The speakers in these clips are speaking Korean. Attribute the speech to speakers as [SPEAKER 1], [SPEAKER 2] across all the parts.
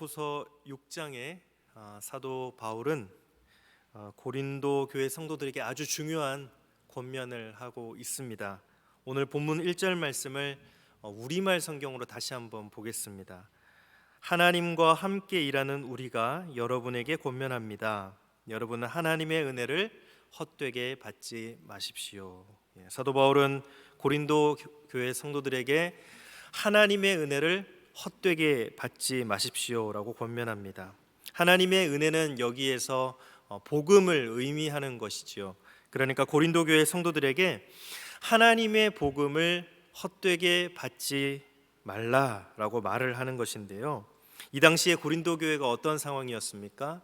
[SPEAKER 1] 고린도후서 6장에 사도 바울은 고린도 교회 성도들에게 아주 중요한 권면을 하고 있습니다. 오늘 본문 1절 말씀을 우리말 성경으로 다시 한번 보겠습니다. 하나님과 함께 일하는 우리가 여러분에게 권면합니다. 여러분은 하나님의 은혜를 헛되게 받지 마십시오. 사도 바울은 고린도 교회 성도들에게 하나님의 은혜를 헛되게 받지 마십시오라고 권면합니다. 하나님의 은혜는 여기에서 복음을 의미하는 것이지요. 그러니까 고린도 교회 성도들에게 하나님의 복음을 헛되게 받지 말라라고 말을 하는 것인데요. 이 당시에 고린도 교회가 어떤 상황이었습니까?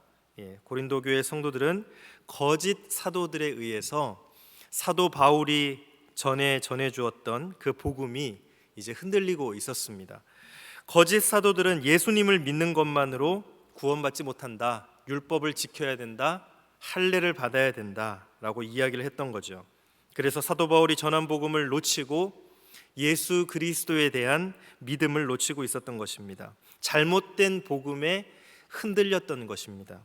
[SPEAKER 1] 고린도 교회 성도들은 거짓 사도들에 의해서 사도 바울이 전해 주었던 그 복음이 이제 흔들리고 있었습니다. 거짓 사도들은 예수님을 믿는 것만으로 구원받지 못한다, 율법을 지켜야 된다, 할례를 받아야 된다라고 이야기를 했던 거죠. 그래서 사도 바울이 전한 복음을 놓치고 예수 그리스도에 대한 믿음을 놓치고 있었던 것입니다. 잘못된 복음에 흔들렸던 것입니다.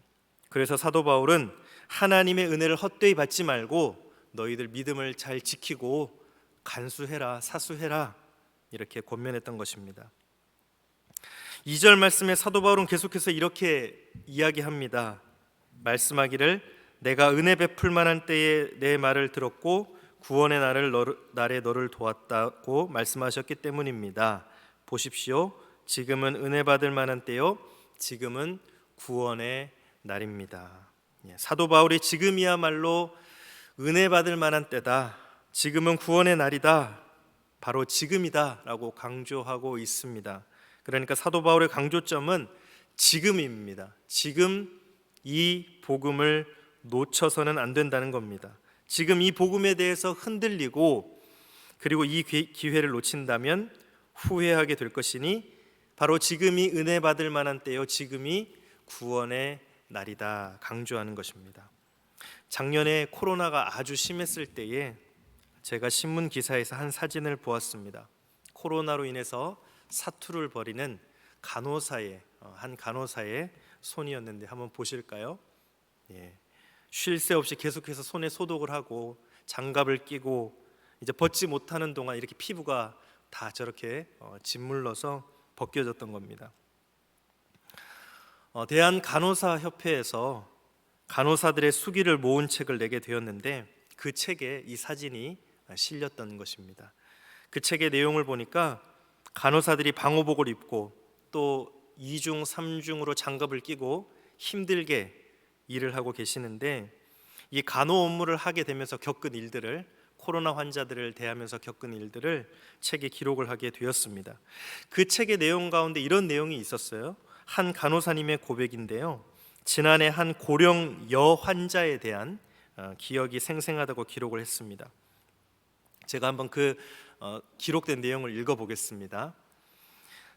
[SPEAKER 1] 그래서 사도 바울은 하나님의 은혜를 헛되이 받지 말고 너희들 믿음을 잘 지키고 간수해라, 사수해라, 이렇게 권면했던 것입니다. 2절 말씀에 사도 바울은 계속해서 이렇게 이야기합니다. 말씀하기를 내가 은혜 베풀 만한 때에 내 말을 들었고 구원의 날에 너를 도왔다고 말씀하셨기 때문입니다. 보십시오. 지금은 은혜 받을 만한 때요, 지금은 구원의 날입니다. 사도 바울이 지금이야말로 은혜 받을 만한 때다, 지금은 구원의 날이다, 바로 지금이다 라고 강조하고 있습니다. 그러니까 사도 바울의 강조점은 지금입니다. 지금 이 복음을 놓쳐서는 안 된다는 겁니다. 지금 이 복음에 대해서 흔들리고 그리고 이 기회를 놓친다면 후회하게 될 것이니 바로 지금이 은혜 받을 만한 때요, 지금이 구원의 날이다 강조하는 것입니다. 작년에 코로나가 아주 심했을 때에 제가 신문 기사에서 한 사진을 보았습니다. 코로나로 인해서 사투를 벌이는 한 간호사의 손이었는데 한번 보실까요? 쉴 새 없이 계속해서 손에 소독을 하고 장갑을 끼고 이제 벗지 못하는 동안 이렇게 피부가 다 저렇게 짓물러서 벗겨졌던 겁니다. 대한간호사협회에서 간호사들의 수기를 모은 책을 내게 되었는데 그 책에 이 사진이 실렸던 것입니다. 그 책의 내용을 보니까 간호사들이 방호복을 입고 또 2중, 3중으로 장갑을 끼고 힘들게 일을 하고 계시는데 이 간호 업무를 하게 되면서 겪은 일들을, 코로나 환자들을 대하면서 겪은 일들을 책에 기록을 하게 되었습니다. 그 책의 내용 가운데 이런 내용이 있었어요. 한 간호사님의 고백인데요, 지난해 한 고령 여 환자에 대한 기억이 생생하다고 기록을 했습니다. 제가 한번 그 기록된 내용을 읽어보겠습니다.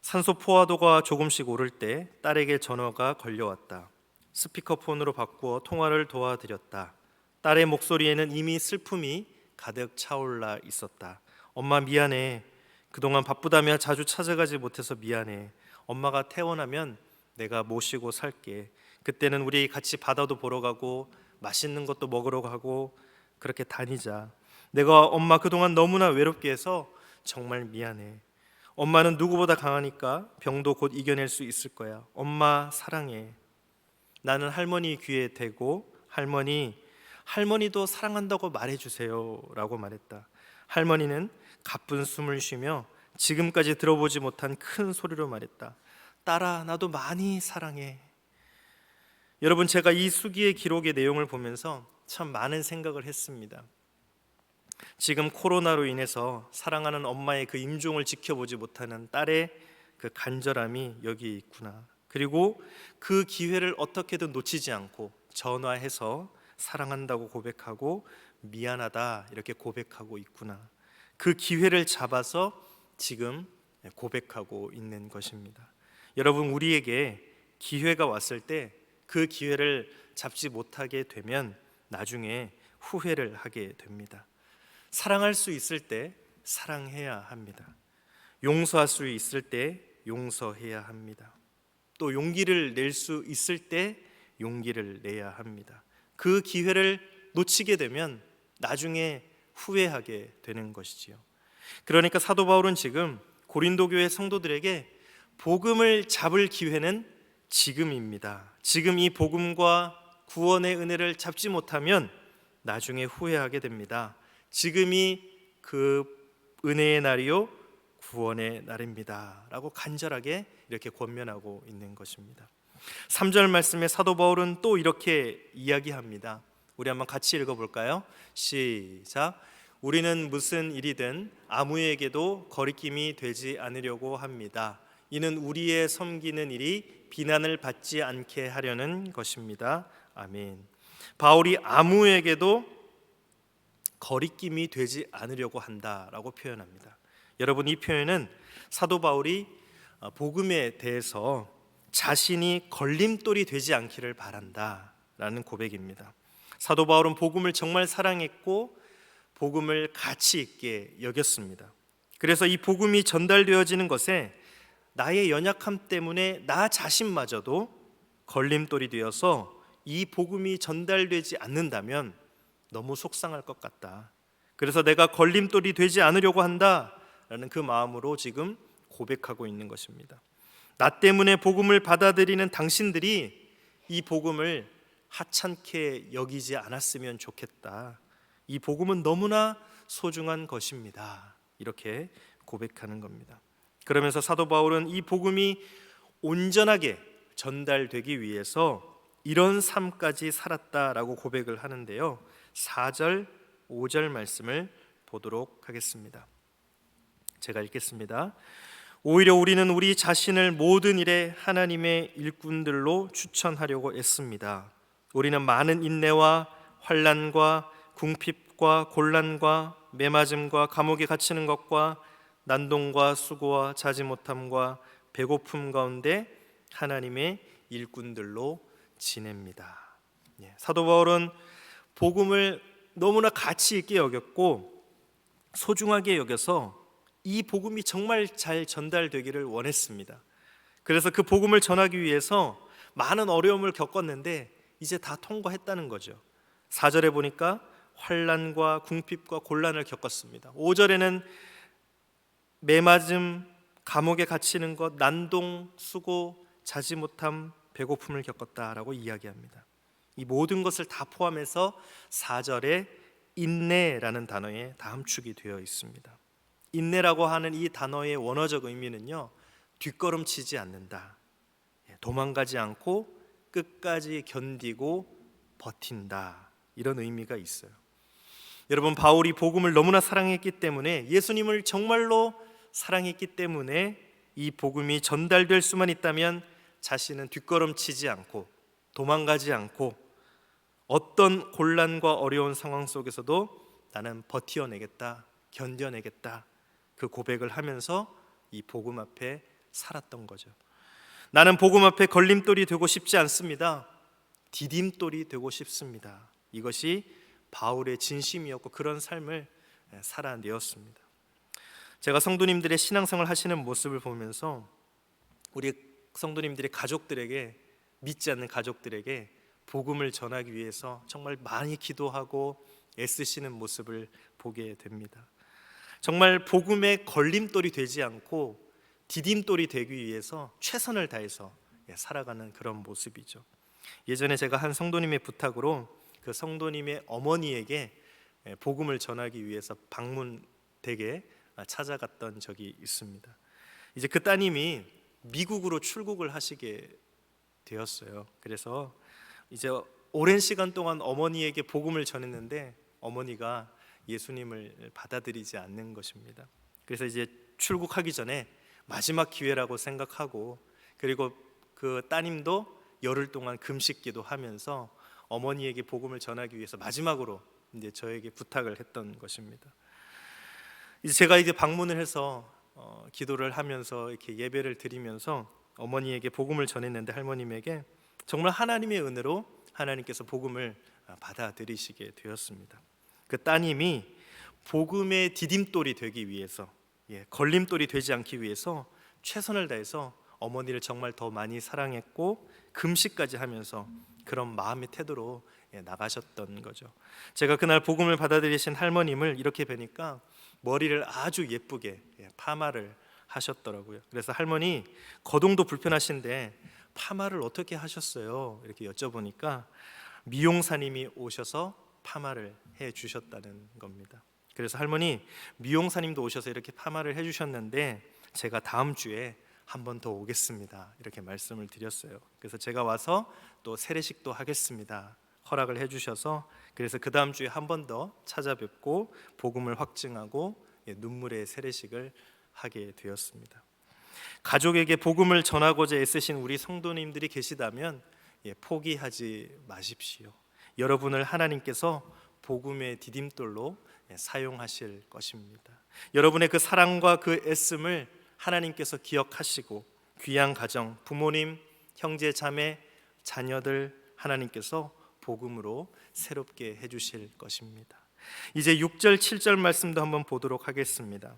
[SPEAKER 1] 산소 포화도가 조금씩 오를 때 딸에게 전화가 걸려왔다. 스피커폰으로 바꾸어 통화를 도와드렸다. 딸의 목소리에는 이미 슬픔이 가득 차올라 있었다. 엄마 미안해. 그동안 바쁘다며 자주 찾아가지 못해서 미안해. 엄마가 퇴원하면 내가 모시고 살게. 그때는 우리 같이 바다도 보러 가고 맛있는 것도 먹으러 가고 그렇게 다니자. 내가 엄마 그동안 너무나 외롭게 해서 정말 미안해. 엄마는 누구보다 강하니까 병도 곧 이겨낼 수 있을 거야. 엄마 사랑해. 나는 할머니 귀에 대고 할머니도 사랑한다고 말해주세요 라고 말했다. 할머니는 가쁜 숨을 쉬며 지금까지 들어보지 못한 큰 소리로 말했다. 딸아, 나도 많이 사랑해. 여러분, 제가 이 수기의 기록의 내용을 보면서 참 많은 생각을 했습니다. 지금 코로나로 인해서 사랑하는 엄마의 그 임종을 지켜보지 못하는 딸의 그 간절함이 여기 있구나. 그리고 그 기회를 어떻게든 놓치지 않고 전화해서 사랑한다고 고백하고 미안하다 이렇게 고백하고 있구나. 그 기회를 잡아서 지금 고백하고 있는 것입니다. 여러분, 우리에게 기회가 왔을 때 그 기회를 잡지 못하게 되면 나중에 후회를 하게 됩니다. 사랑할 수 있을 때 사랑해야 합니다. 용서할 수 있을 때 용서해야 합니다. 또 용기를 낼 수 있을 때 용기를 내야 합니다. 그 기회를 놓치게 되면 나중에 후회하게 되는 것이지요. 그러니까 사도 바울은 지금 고린도 교회 성도들에게 복음을 잡을 기회는 지금입니다. 지금 이 복음과 구원의 은혜를 잡지 못하면 나중에 후회하게 됩니다. 지금이 그 은혜의 날이요 구원의 날입니다 라고 간절하게 이렇게 권면하고 있는 것입니다. 3절 말씀에 사도 바울은 또 이렇게 이야기합니다. 우리 한번 같이 읽어볼까요? 시작. 우리는 무슨 일이든 아무에게도 거리낌이 되지 않으려고 합니다. 이는 우리의 섬기는 일이 비난을 받지 않게 하려는 것입니다. 아멘. 바울이 아무에게도 거리낌이 되지 않으려고 한다라고 표현합니다. 여러분, 이 표현은 사도 바울이 복음에 대해서 자신이 걸림돌이 되지 않기를 바란다라는 고백입니다. 사도 바울은 복음을 정말 사랑했고 복음을 가치 있게 여겼습니다. 그래서 이 복음이 전달되어지는 것에 나의 연약함 때문에 나 자신마저도 걸림돌이 되어서 이 복음이 전달되지 않는다면 너무 속상할 것 같다. 그래서 내가 걸림돌이 되지 않으려고 한다라는 그 마음으로 지금 고백하고 있는 것입니다. 나 때문에 복음을 받아들이는 당신들이 이 복음을 하찮게 여기지 않았으면 좋겠다. 이 복음은 너무나 소중한 것입니다. 이렇게 고백하는 겁니다. 그러면서 사도 바울은 이 복음이 온전하게 전달되기 위해서 이런 삶까지 살았다라고 고백을 하는데요. 4절, 5절 말씀을 보도록 하겠습니다. 제가 읽겠습니다. 오히려 우리는 우리 자신을 모든 일에 하나님의 일꾼들로 추천하려고 애씁니다. 우리는 많은 인내와 환난과 궁핍과 곤란과 매맞음과 감옥에 갇히는 것과 난동과 수고와 자지 못함과 배고픔 가운데 하나님의 일꾼들로 지냅니다. 사도 바울은 복음을 너무나 가치 있게 여겼고 소중하게 여겨서 이 복음이 정말 잘 전달되기를 원했습니다. 그래서 그 복음을 전하기 위해서 많은 어려움을 겪었는데 이제 다 통과했다는 거죠. 4절에 보니까 환난과 궁핍과 곤란을 겪었습니다. 5절에는 매맞음, 감옥에 갇히는 것, 난동, 수고, 자지 못함, 배고픔을 겪었다라고 이야기합니다. 이 모든 것을 다 포함해서 4절에 인내라는 단어에 다 함축이 되어 있습니다. 인내라고 하는 이 단어의 원어적 의미는요, 뒷걸음치지 않는다, 도망가지 않고 끝까지 견디고 버틴다, 이런 의미가 있어요. 여러분, 바울이 복음을 너무나 사랑했기 때문에, 예수님을 정말로 사랑했기 때문에 이 복음이 전달될 수만 있다면 자신은 뒷걸음치지 않고 도망가지 않고 어떤 곤란과 어려운 상황 속에서도 나는 버텨내겠다, 견뎌내겠다, 그 고백을 하면서 이 복음 앞에 살았던 거죠. 나는 복음 앞에 걸림돌이 되고 싶지 않습니다. 디딤돌이 되고 싶습니다. 이것이 바울의 진심이었고 그런 삶을 살아내었습니다. 제가 성도님들의 신앙생활 하시는 모습을 보면서 우리 성도님들의 가족들에게, 믿지 않는 가족들에게 복음을 전하기 위해서 정말 많이 기도하고 애쓰시는 모습을 보게 됩니다. 정말 복음의 걸림돌이 되지 않고 디딤돌이 되기 위해서 최선을 다해서 살아가는 그런 모습이죠. 예전에 제가 한 성도님의 부탁으로 그 성도님의 어머니에게 복음을 전하기 위해서 방문댁에 찾아갔던 적이 있습니다. 이제 그 따님이 미국으로 출국을 하시게 되었어요. 그래서 이제 오랜 시간 동안 어머니에게 복음을 전했는데 어머니가 예수님을 받아들이지 않는 것입니다. 그래서 이제 출국하기 전에 마지막 기회라고 생각하고, 그리고 그 따님도 열흘 동안 금식기도 하면서 어머니에게 복음을 전하기 위해서 마지막으로 이제 저에게 부탁을 했던 것입니다. 이제 제가 이제 방문을 해서 기도를 하면서 이렇게 예배를 드리면서 어머니에게 복음을 전했는데, 할머님에게 정말 하나님의 은혜로 하나님께서 복음을 받아들이시게 되었습니다. 그 따님이 복음의 디딤돌이 되기 위해서, 걸림돌이 되지 않기 위해서 최선을 다해서 어머니를 정말 더 많이 사랑했고 금식까지 하면서 그런 마음의 태도로 나가셨던 거죠. 제가 그날 복음을 받아들이신 할머님을 이렇게 뵈니까 머리를 아주 예쁘게 파마를 하셨더라고요. 그래서 할머니 거동도 불편하신데 파마를 어떻게 하셨어요? 이렇게 여쭤보니까 미용사님이 오셔서 파마를 해 주셨다는 겁니다. 그래서 할머니 미용사님도 오셔서 이렇게 파마를 해 주셨는데 제가 다음 주에 한 번 더 오겠습니다. 이렇게 말씀을 드렸어요. 그래서 제가 와서 또 세례식도 하겠습니다. 허락을 해 주셔서 그래서 그 다음 주에 한 번 더 찾아뵙고 복음을 확증하고 눈물의 세례식을 하게 되었습니다. 가족에게 복음을 전하고자 애쓰신 우리 성도님들이 계시다면 포기하지 마십시오. 여러분을 하나님께서 복음의 디딤돌로 사용하실 것입니다. 여러분의 그 사랑과 그 애씀을 하나님께서 기억하시고 귀한 가정, 부모님, 형제, 자매, 자녀들 하나님께서 복음으로 새롭게 해주실 것입니다. 이제 6절, 7절 말씀도 한번 보도록 하겠습니다.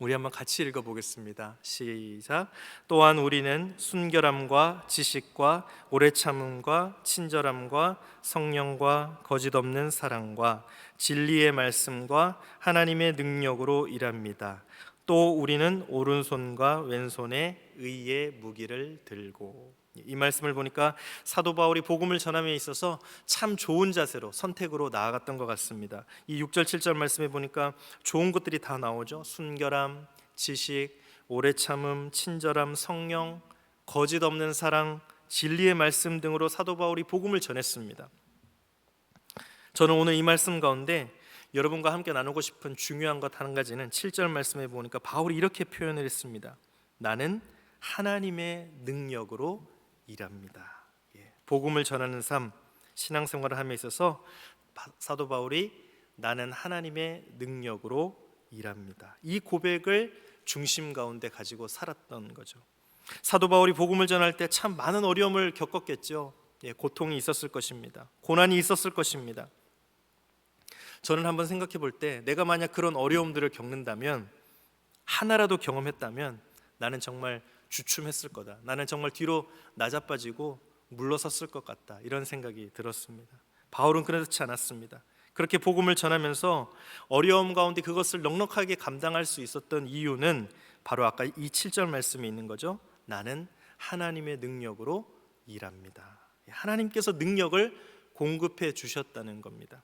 [SPEAKER 1] 우리 한번 같이 읽어보겠습니다. 시작. 또한 우리는 순결함과 지식과 오래 참음과 친절함과 성령과 거짓 없는 사랑과 진리의 말씀과 하나님의 능력으로 일합니다. 또 우리는 오른손과 왼손에 의의 무기를 들고. 이 말씀을 보니까 사도 바울이 복음을 전함에 있어서 참 좋은 자세로 선택으로 나아갔던 것 같습니다. 이 6절 7절 말씀에 보니까 좋은 것들이 다 나오죠. 순결함, 지식, 오래 참음, 친절함, 성령, 거짓 없는 사랑, 진리의 말씀 등으로 사도 바울이 복음을 전했습니다. 저는 오늘 이 말씀 가운데 여러분과 함께 나누고 싶은 중요한 것 한 가지는 7절 말씀에 보니까 바울이 이렇게 표현을 했습니다. 나는 하나님의 능력으로 일합니다. 복음을 전하는 삶, 신앙생활을 함에 있어서 사도 바울이 나는 하나님의 능력으로 일합니다. 이 고백을 중심 가운데 가지고 살았던 거죠. 사도 바울이 복음을 전할 때 참 많은 어려움을 겪었겠죠. 고통이 있었을 것입니다. 고난이 있었을 것입니다. 저는 한번 생각해 볼 때 내가 만약 그런 어려움들을 겪는다면, 하나라도 경험했다면 나는 정말 주춤했을 거다. 나는 정말 뒤로 나자빠지고 물러섰을 것 같다. 이런 생각이 들었습니다. 바울은 그렇지 않았습니다. 그렇게 복음을 전하면서 어려움 가운데 그것을 넉넉하게 감당할 수 있었던 이유는 바로 아까 이 7절 말씀에 있는 거죠. 나는 하나님의 능력으로 일합니다. 하나님께서 능력을 공급해 주셨다는 겁니다.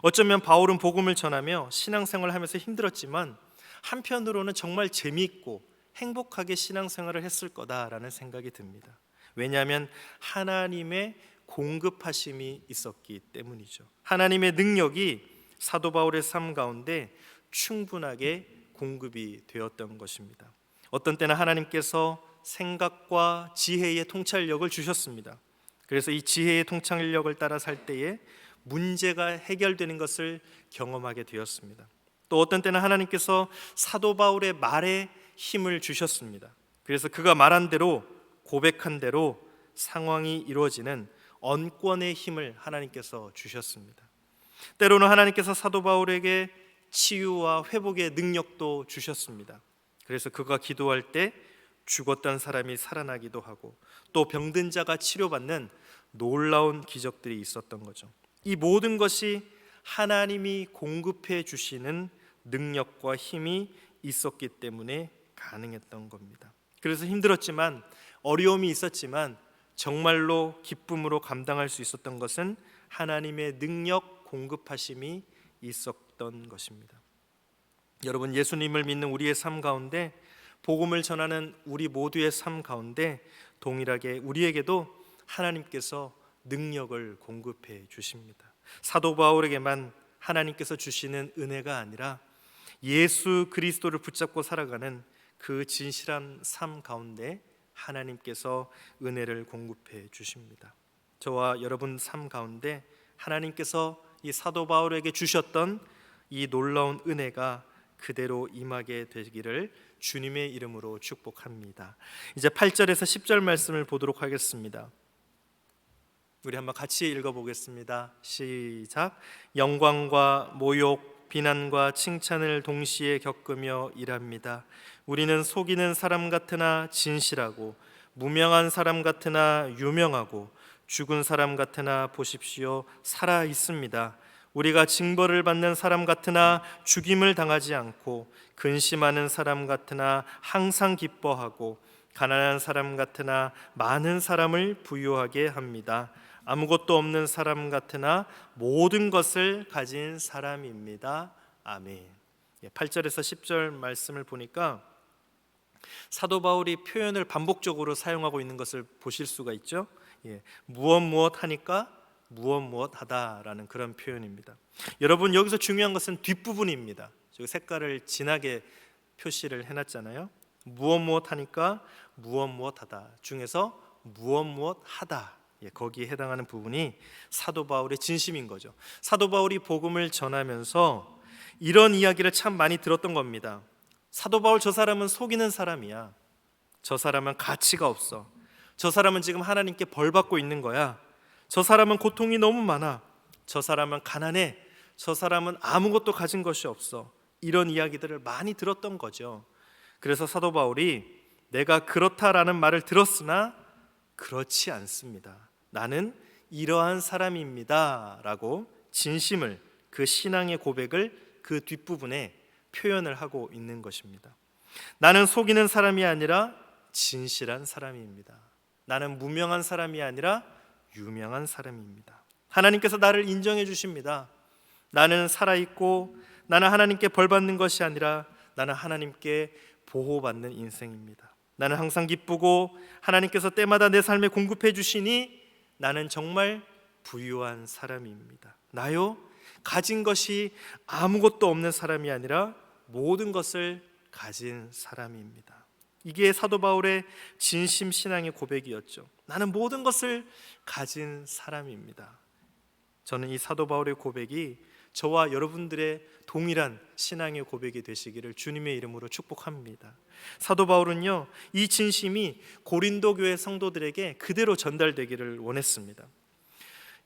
[SPEAKER 1] 어쩌면 바울은 복음을 전하며 신앙생활을 하면서 힘들었지만 한편으로는 정말 재미있고 행복하게 신앙생활을 했을 거다라는 생각이 듭니다. 왜냐하면 하나님의 공급하심이 있었기 때문이죠. 하나님의 능력이 사도 바울의 삶 가운데 충분하게 공급이 되었던 것입니다. 어떤 때는 하나님께서 생각과 지혜의 통찰력을 주셨습니다. 그래서 이 지혜의 통찰력을 따라 살 때에 문제가 해결되는 것을 경험하게 되었습니다. 또 어떤 때는 하나님께서 사도 바울의 말에 힘을 주셨습니다. 그래서 그가 말한 대로, 고백한 대로 상황이 이루어지는 언권의 힘을 하나님께서 주셨습니다. 때로는 하나님께서 사도 바울에게 치유와 회복의 능력도 주셨습니다. 그래서 그가 기도할 때 죽었던 사람이 살아나기도 하고 또 병든 자가 치료받는 놀라운 기적들이 있었던 거죠. 이 모든 것이 하나님이 공급해 주시는 능력과 힘이 있었기 때문에 가능했던 겁니다. 그래서 힘들었지만, 어려움이 있었지만 정말로 기쁨으로 감당할 수 있었던 것은 하나님의 능력 공급하심이 있었던 것입니다. 여러분, 예수님을 믿는 우리의 삶 가운데, 복음을 전하는 우리 모두의 삶 가운데 동일하게 우리에게도 하나님께서 능력을 공급해 주십니다. 사도 바울에게만 하나님께서 주시는 은혜가 아니라 예수 그리스도를 붙잡고 살아가는 그 진실한 삶 가운데 하나님께서 은혜를 공급해 주십니다. 저와 여러분 삶 가운데 하나님께서 이 사도 바울에게 주셨던 이 놀라운 은혜가 그대로 임하게 되기를 주님의 이름으로 축복합니다. 이제 8절에서 10절 말씀을 보도록 하겠습니다. 우리 한번 같이 읽어보겠습니다. 시작. 영광과 모욕, 비난과 칭찬을 동시에 겪으며 일합니다. 우리는 속이는 사람 같으나 진실하고 무명한 사람 같으나 유명하고 죽은 사람 같으나 보십시오 살아 있습니다. 우리가 징벌을 받는 사람 같으나 죽임을 당하지 않고 근심하는 사람 같으나 항상 기뻐하고 가난한 사람 같으나 많은 사람을 부유하게 합니다. 아무것도 없는 사람 같으나 모든 것을 가진 사람입니다. 아멘. 8절에서 10절 말씀을 보니까 사도 바울이 표현을 반복적으로 사용하고 있는 것을 보실 수가 있죠. 무엇 하니까 무엇 하다라는 그런 표현입니다. 여러분, 여기서 중요한 것은 뒷부분입니다. 저기 색깔을 진하게 표시를 해놨잖아요. 무엇 하니까 무엇 하다 중에서 무엇 하다, 거기에 해당하는 부분이 사도 바울의 진심인 거죠. 사도 바울이 복음을 전하면서 이런 이야기를 참 많이 들었던 겁니다. 사도 바울, 저 사람은 속이는 사람이야. 저 사람은 가치가 없어. 저 사람은 지금 하나님께 벌 받고 있는 거야. 저 사람은 고통이 너무 많아. 저 사람은 가난해. 저 사람은 아무것도 가진 것이 없어. 이런 이야기들을 많이 들었던 거죠. 그래서 사도 바울이 내가 그렇다라는 말을 들었으나 그렇지 않습니다. 나는 이러한 사람입니다 라고 진심을, 그 신앙의 고백을 그 뒷부분에 표현을 하고 있는 것입니다. 나는 속이는 사람이 아니라 진실한 사람입니다. 나는 무명한 사람이 아니라 유명한 사람입니다. 하나님께서 나를 인정해 주십니다. 나는 살아있고 나는 하나님께 벌받는 것이 아니라 나는 하나님께 보호받는 인생입니다. 나는 항상 기쁘고 하나님께서 때마다 내 삶에 공급해 주시니 나는 정말 부유한 사람입니다. 나요? 가진 것이 아무것도 없는 사람이 아니라 모든 것을 가진 사람입니다. 이게 사도 바울의 진심 신앙의 고백이었죠. 나는 모든 것을 가진 사람입니다. 저는 이 사도 바울의 고백이 저와 여러분들의 동일한 신앙의 고백이 되시기를 주님의 이름으로 축복합니다. 사도 바울은요, 이 진심이 고린도 교회 성도들에게 그대로 전달되기를 원했습니다.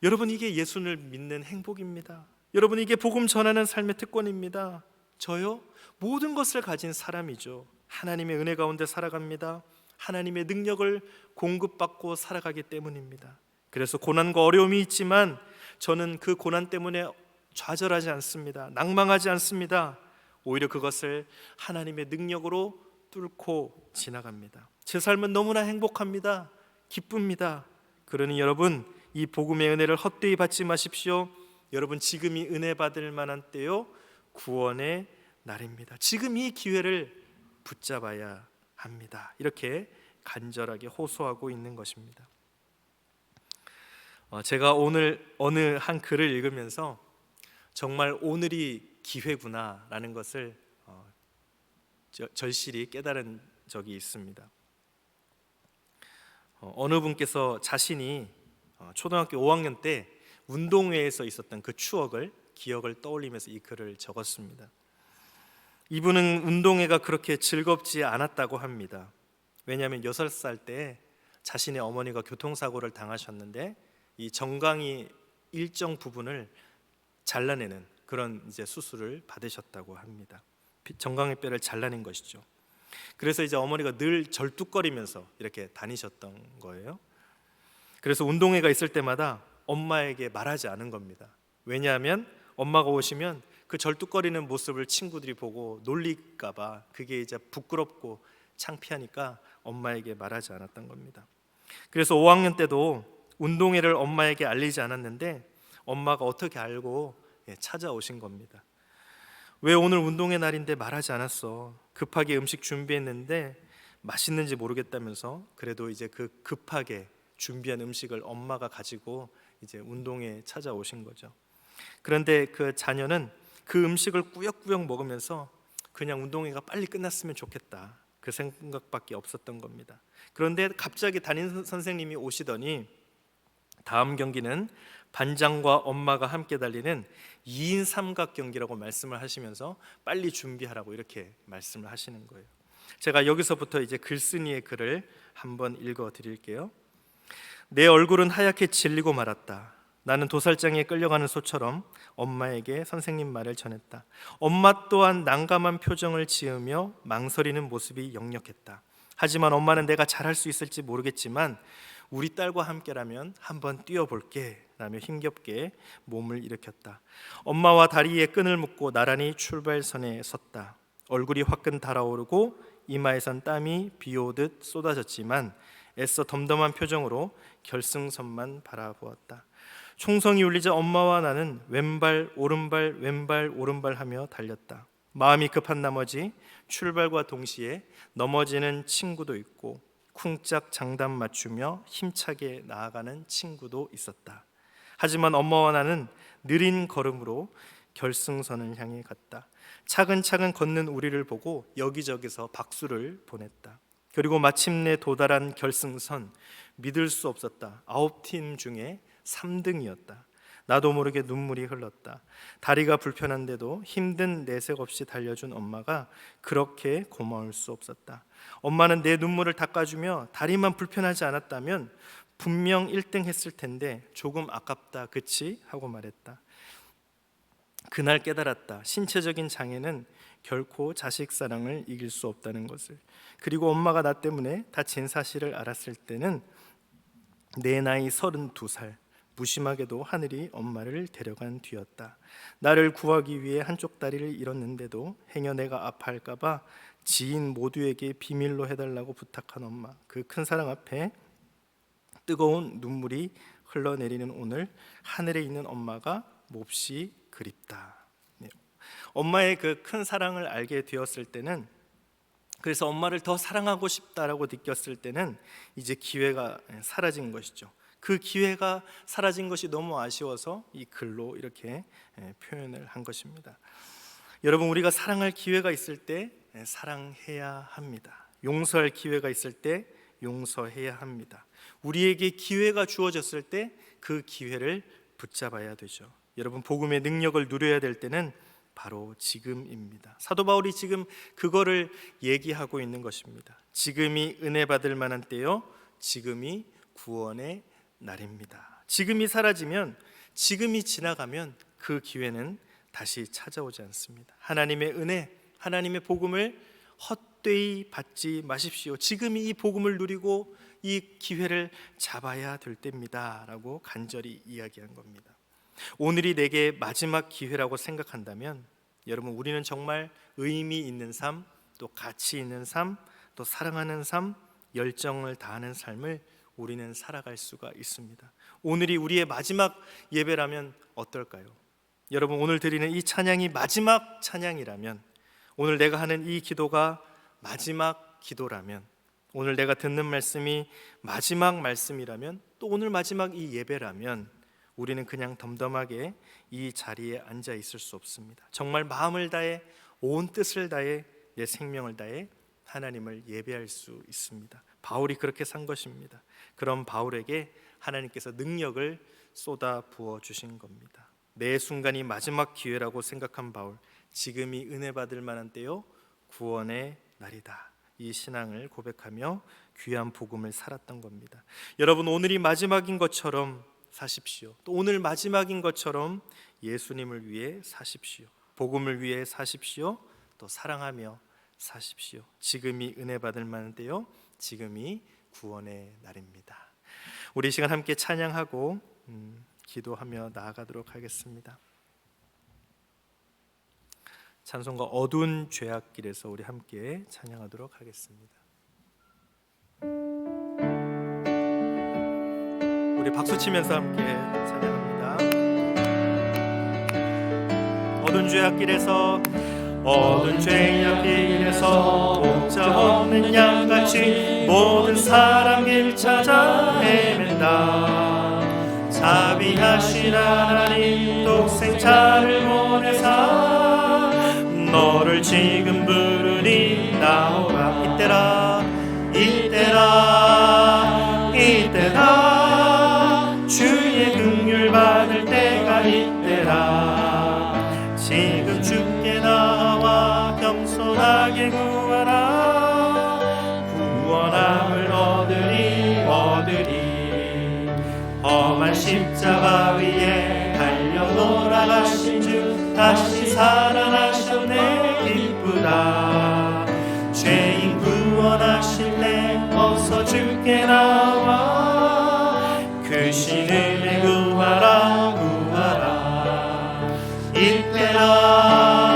[SPEAKER 1] 여러분, 이게 예수를 믿는 행복입니다. 여러분, 이게 복음 전하는 삶의 특권입니다. 저요? 모든 것을 가진 사람이죠. 하나님의 은혜 가운데 살아갑니다. 하나님의 능력을 공급받고 살아가기 때문입니다. 그래서 고난과 어려움이 있지만 저는 그 고난 때문에 좌절하지 않습니다. 낭망하지 않습니다. 오히려 그것을 하나님의 능력으로 뚫고 지나갑니다. 제 삶은 너무나 행복합니다. 기쁩니다. 그러니 여러분, 이 복음의 은혜를 헛되이 받지 마십시오. 여러분, 지금이 은혜 받을 만한 때요, 구원의 날입니다. 지금 이 기회를 붙잡아야 합니다. 이렇게 간절하게 호소하고 있는 것입니다. 제가 오늘 어느 한 글을 읽으면서 정말 오늘이 기회구나라는 것을 절실히 깨달은 적이 있습니다. 어느 분께서 자신이 초등학교 5학년 때 운동회에서 있었던 그 기억을 떠올리면서 이 글을 적었습니다. 이분은 운동회가 그렇게 즐겁지 않았다고 합니다. 왜냐하면 6살 때 자신의 어머니가 교통사고를 당하셨는데 이 정강이 일정 부분을 잘라내는 그런 이제 수술을 받으셨다고 합니다. 정강이 뼈를 잘라낸 것이죠. 그래서 이제 어머니가 늘 절뚝거리면서 이렇게 다니셨던 거예요. 그래서 운동회가 있을 때마다 엄마에게 말하지 않은 겁니다. 왜냐하면 엄마가 오시면 그 절뚝거리는 모습을 친구들이 보고 놀릴까봐 그게 이제 부끄럽고 창피하니까 엄마에게 말하지 않았던 겁니다. 그래서 5학년 때도 운동회를 엄마에게 알리지 않았는데 엄마가 어떻게 알고 찾아오신 겁니다. 왜 오늘 운동회 날인데 말하지 않았어? 급하게 음식 준비했는데 맛있는지 모르겠다면서 그래도 이제 그 급하게 준비한 음식을 엄마가 가지고 이제 운동회에 찾아오신 거죠. 그런데 그 자녀는 그 음식을 꾸역꾸역 먹으면서 그냥 운동회가 빨리 끝났으면 좋겠다, 그 생각밖에 없었던 겁니다. 그런데 갑자기 담임 선생님이 오시더니 다음 경기는 반장과 엄마가 함께 달리는 2인 삼각 경기라고 말씀을 하시면서 빨리 준비하라고 이렇게 말씀을 하시는 거예요. 제가 여기서부터 이제 글쓴이의 글을 한번 읽어 드릴게요. 내 얼굴은 하얗게 질리고 말았다. 나는 도살장에 끌려가는 소처럼 엄마에게 선생님 말을 전했다. 엄마 또한 난감한 표정을 지으며 망설이는 모습이 역력했다. 하지만 엄마는 내가 잘할 수 있을지 모르겠지만 우리 딸과 함께라면 한번 뛰어볼게 라며 힘겹게 몸을 일으켰다. 엄마와 다리에 끈을 묶고 나란히 출발선에 섰다. 얼굴이 화끈 달아오르고 이마에선 땀이 비오듯 쏟아졌지만 애써 덤덤한 표정으로 결승선만 바라보았다. 총성이 울리자 엄마와 나는 왼발 오른발 왼발 오른발 하며 달렸다. 마음이 급한 나머지 출발과 동시에 넘어지는 친구도 있고 쿵짝 장단 맞추며 힘차게 나아가는 친구도 있었다. 하지만 엄마와 나는 느린 걸음으로 결승선을 향해 갔다. 차근차근 걷는 우리를 보고 여기저기서 박수를 보냈다. 그리고 마침내 도달한 결승선, 믿을 수 없었다. 9팀 중에 3등이었다. 나도 모르게 눈물이 흘렀다. 다리가 불편한데도 힘든 내색 없이 달려준 엄마가 그렇게 고마울 수 없었다. 엄마는 내 눈물을 닦아주며 다리만 불편하지 않았다면 분명 1등 했을 텐데 조금 아깝다 그치? 하고 말했다. 그날 깨달았다. 신체적인 장애는 결코 자식 사랑을 이길 수 없다는 것을. 그리고 엄마가 나 때문에 다친 사실을 알았을 때는 내 나이 32살, 무심하게도 하늘이 엄마를 데려간 뒤였다. 나를 구하기 위해 한쪽 다리를 잃었는데도 행여 내가 아파할까 봐 지인 모두에게 비밀로 해달라고 부탁한 엄마. 그 큰 사랑 앞에 뜨거운 눈물이 흘러내리는 오늘, 하늘에 있는 엄마가 몹시 그립다. 엄마의 그 큰 사랑을 알게 되었을 때는, 그래서 엄마를 더 사랑하고 싶다라고 느꼈을 때는 이제 기회가 사라진 것이죠. 그 기회가 사라진 것이 너무 아쉬워서 이 글로 이렇게 표현을 한 것입니다. 여러분, 우리가 사랑할 기회가 있을 때 사랑해야 합니다. 용서할 기회가 있을 때 용서해야 합니다. 우리에게 기회가 주어졌을 때 그 기회를 붙잡아야 되죠. 여러분, 복음의 능력을 누려야 될 때는 바로 지금입니다. 사도 바울이 지금 그거를 얘기하고 있는 것입니다. 지금이 은혜 받을 만한 때요, 지금이 구원의 날입니다. 지금이 사라지면, 지금이 지나가면 그 기회는 다시 찾아오지 않습니다. 하나님의 은혜, 하나님의 복음을 헛되이 받지 마십시오. 지금이 이 복음을 누리고 이 기회를 잡아야 될 때입니다 라고 간절히 이야기한 겁니다. 오늘이 내게 마지막 기회라고 생각한다면 여러분, 우리는 정말 의미 있는 삶, 또 가치 있는 삶, 또 사랑하는 삶, 열정을 다하는 삶을 우리는 살아갈 수가 있습니다. 오늘이 우리의 마지막 예배라면 어떨까요? 여러분, 오늘 드리는 이 찬양이 마지막 찬양이라면, 오늘 내가 하는 이 기도가 마지막 기도라면, 오늘 내가 듣는 말씀이 마지막 말씀이라면, 또 오늘 마지막 이 예배라면 우리는 그냥 덤덤하게 이 자리에 앉아 있을 수 없습니다. 정말 마음을 다해, 온 뜻을 다해, 내 생명을 다해 하나님을 예배할 수 있습니다. 바울이 그렇게 산 것입니다. 그런 바울에게 하나님께서 능력을 쏟아 부어 주신 겁니다. 매 순간이 마지막 기회라고 생각한 바울, 지금이 은혜 받을 만한 때요, 구원의 날이다. 이 신앙을 고백하며 귀한 복음을 살았던 겁니다. 여러분, 오늘이 마지막인 것처럼 사십시오. 또 오늘 마지막인 것처럼 예수님을 위해 사십시오. 복음을 위해 사십시오. 또 사랑하며 사십시오. 지금이 은혜 받을 만한 때요, 지금이 구원의 날입니다. 우리 시간 함께 찬양하고 기도하며 나아가도록 하겠습니다. 찬송가 어두운 죄악길에서 우리 함께 찬양하도록 하겠습니다. 우리 박수 치면서 함께 찬양합니다. 어두운 죄악길에서, 어두운 죄악길에서 목자 없는 양같이 모든 사람 길 찾아 헤맨다. 자비하신 하나님 독생자를 보내사 너를 지금 부르니 나오라. 이때라 이때라 이때라 주의 긍휼 받을 때가 이때라. 지금 주께 나와 겸손하게 구하라. 구원함을 얻으리 얻으리. 험한 십자가 위에 달려 돌아가신 주 다시 살아나셨네 기쁘다. 죄인 구원하실 때 어서 주께 나와 그 신을 구하라 구하라. 이때라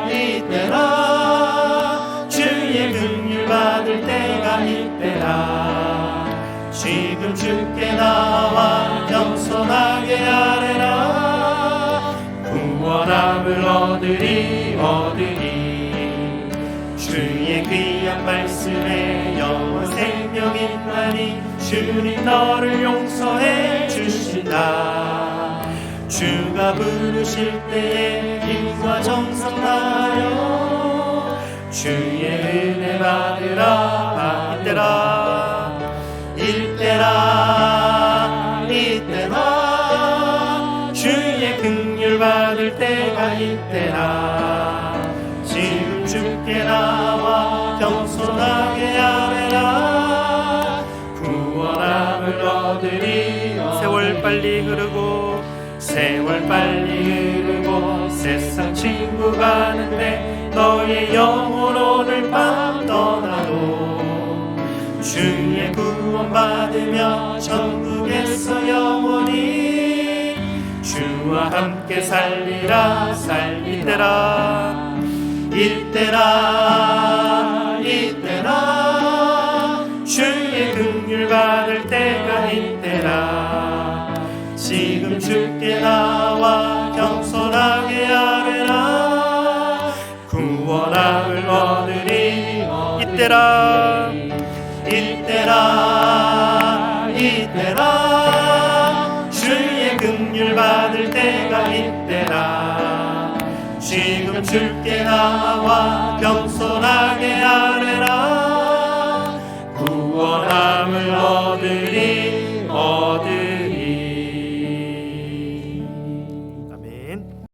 [SPEAKER 1] 이때라 주의 긍휼 받을 때가 이때라. 지금 주께 나와 겸손하게 아뢰라. 구원함을 얻으리 얻으리. 주의 귀한 말씀에 영원 생명 있나니 주님 너를 용서해 주신다. 주가 부르실 때에 힘과 정성 다하여 주의 은혜 받으라. 이때라 이때라 주의 긍휼 받을 때가 이때라. 지금 주께 나와 겸손하게 아뢰라. 구원함을 얻으리. 세월 빨리 흐르고 세월 빨리 흐르고 세상 친구 가는데 너의 영혼 오늘 밤 떠나도 주의 구원 받으며 천국에서 영원히 주와 함께 살리라 살리라. 이때라 이때라 주의 긍휼 받을 때가 이때라. 지금 주께 나와 겸손하게 아뢰라. 구원함을 얻으리. 이때라 이때라 이때라 주의 긍휼 받을 때가 이때라. 지금 주께 나와 겸손하게 아뢰라. 구원함을 얻으리 얻으리.